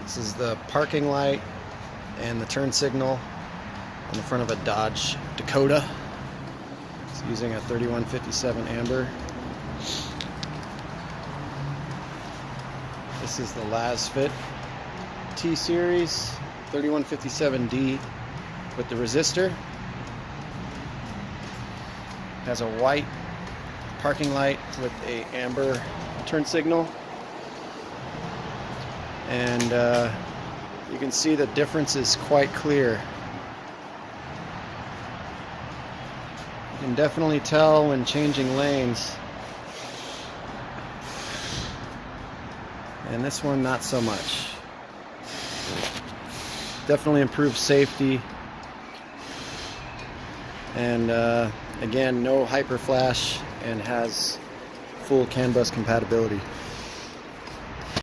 This is the parking light and the turn signal on the front of a Dodge Dakota. It's using a 3157 amber. This is the Lasfit T-Series 3157D with the resistor. Has a white parking light with a amber turn signal, and you can see the difference is quite clear. You can definitely tell when changing lanes, and this one not so much. Definitely improves safety, and again, no hyper flash, and has full CAN bus compatibility.